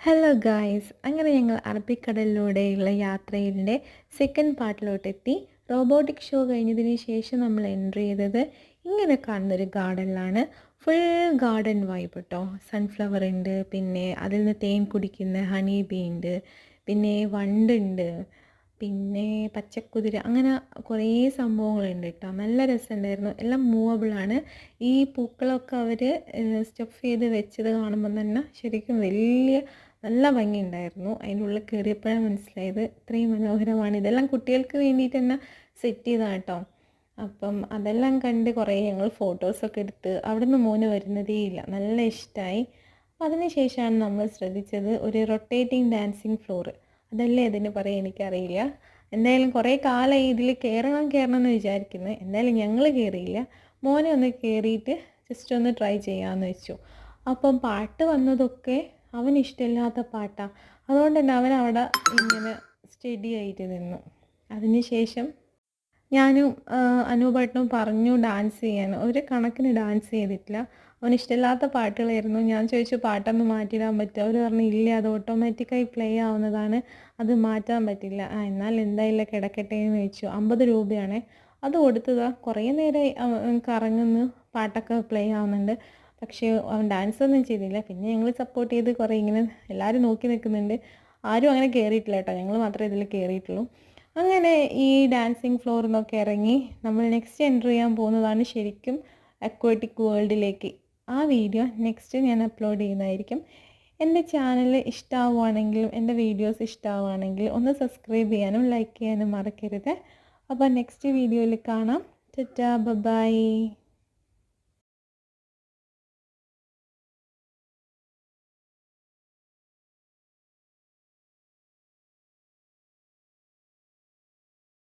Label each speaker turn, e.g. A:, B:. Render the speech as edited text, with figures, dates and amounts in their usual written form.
A: Hello guys, അങ്ങനെ ഞങ്ങൾ അറബിക്കടലിലൂടെയുള്ള യാത്രയിലെ സെക്കൻഡ് പാർട്ടിലോട്ടെത്തി. റോബോട്ടിക് ഷോ കഴിഞ്ഞതിന് ശേഷം നമ്മൾ എൻ്റർ ചെയ്തത് ഇങ്ങനെ കാണുന്നൊരു ഗാർഡനിലാണ്. ഫുൾ ഗാർഡൻ വൈബ് കേട്ടോ. സൺഫ്ലവർ ഉണ്ട്, പിന്നെ അതിൽ നിന്ന് തേൻ കുടിക്കുന്ന ഹണി ബീ ഉണ്ട്, പിന്നെ വണ്ടുണ്ട്, പിന്നെ പച്ചക്കുതിര, അങ്ങനെ കുറേ സംഭവങ്ങളുണ്ട് കേട്ടോ. നല്ല രസമുണ്ടായിരുന്നു. എല്ലാം മൂവബിളാണ്. ഈ പൂക്കളൊക്കെ അവർ സ്റ്റഫ് ചെയ്ത് വെച്ചത് കാണുമ്പോൾ തന്നെ ശരിക്കും നല്ല ഭംഗിയുണ്ടായിരുന്നു. അതിൻ്റെ ഉള്ളിൽ കയറിയപ്പോഴാണ് മനസ്സിലായത് ഇത്രയും മനോഹരമാണ്. ഇതെല്ലാം കുട്ടികൾക്ക് വേണ്ടിയിട്ട് തന്നെ സെറ്റ് ചെയ്തതാണ് കേട്ടോ. അപ്പം അതെല്ലാം കണ്ട് കുറേ ഞങ്ങൾ ഫോട്ടോസൊക്കെ എടുത്ത്. അവിടെ നിന്ന് മോന് വരുന്നതേ ഇല്ല, നല്ല ഇഷ്ടമായി. അപ്പം അതിന് ശേഷമാണ് നമ്മൾ ശ്രദ്ധിച്ചത് ഒരു റൊട്ടേറ്റിംഗ് ഡാൻസിങ് ഫ്ലോർ. അതല്ലേ ഇതിന് പറയാൻ എനിക്കറിയില്ല. എന്തായാലും കുറേ കാലമായി ഇതിൽ കയറണം എന്ന് വിചാരിക്കുന്നത്. എന്തായാലും ഞങ്ങൾ കയറിയില്ല. മോനെ ഒന്ന് കയറിയിട്ട് ജസ്റ്റ് ഒന്ന് ട്രൈ ചെയ്യാമെന്ന് വെച്ചു. അപ്പം പാട്ട് വന്നതൊക്കെ അവന് ഇഷ്ടമില്ലാത്ത പാട്ടാണ്. അതുകൊണ്ട് തന്നെ അവൻ അവിടെ ഇങ്ങനെ സ്റ്റഡി ആയിട്ട് നിന്നു. അതിന് ശേഷം ഞാനും അനൂപേട്ടനും പറഞ്ഞു ഡാൻസ് ചെയ്യാൻ. ഒരു കണക്കിന് ഡാൻസ് ചെയ്തിട്ടില്ല. അവന് ഇഷ്ടമില്ലാത്ത പാട്ടുകളായിരുന്നു. ഞാൻ ചോദിച്ചു പാട്ടൊന്ന് മാറ്റിയിടാൻ പറ്റുമോ? അവർ പറഞ്ഞു ഇല്ല, അത് ഓട്ടോമാറ്റിക്കായി പ്ലേ ആവുന്നതാണ്, അത് മാറ്റാൻ പറ്റില്ല. എന്നാൽ എന്തായാലും കിടക്കട്ടെ എന്ന് ചോദിച്ചു. 50 രൂപയാണ്. അത് കൊടുത്തതാണ്. കുറേ നേരമായി കറങ്ങുന്നു, പാട്ടൊക്കെ പ്ലേ ആവുന്നുണ്ട്. പക്ഷേ അവൻ ഡാൻസ് ഒന്നും ചെയ്തില്ല. പിന്നെ ഞങ്ങൾ സപ്പോർട്ട് ചെയ്ത് കുറേ ഇങ്ങനെ എല്ലാവരും നോക്കി നിൽക്കുന്നുണ്ട്. ആരും അങ്ങനെ കയറിയിട്ടില്ല കേട്ടോ, ഞങ്ങൾ മാത്രമേ ഇതിൽ കയറിയിട്ടുള്ളൂ. അങ്ങനെ ഈ ഡാൻസിങ് ഫ്ലോറിൽ നിന്നൊക്കെ ഇറങ്ങി നമ്മൾ നെക്സ്റ്റ് എൻ്റർ ചെയ്യാൻ പോകുന്നതാണ് ശരിക്കും അക്വാട്ടിക് വേൾഡിലേക്ക്. ആ വീഡിയോ നെക്സ്റ്റ് ഞാൻ അപ്ലോഡ് ചെയ്യുന്നതായിരിക്കും. എൻ്റെ ചാനൽ ഇഷ്ടമാവുകയാണെങ്കിലും എൻ്റെ വീഡിയോസ് ഇഷ്ടമാവുകയാണെങ്കിൽ ഒന്ന് സബ്സ്ക്രൈബ് ചെയ്യാനും ലൈക്ക് ചെയ്യാനും മറക്കരുത്. അപ്പോൾ നെക്സ്റ്റ് വീഡിയോയിൽ കാണാം. ടാറ്റാ, ബൈ.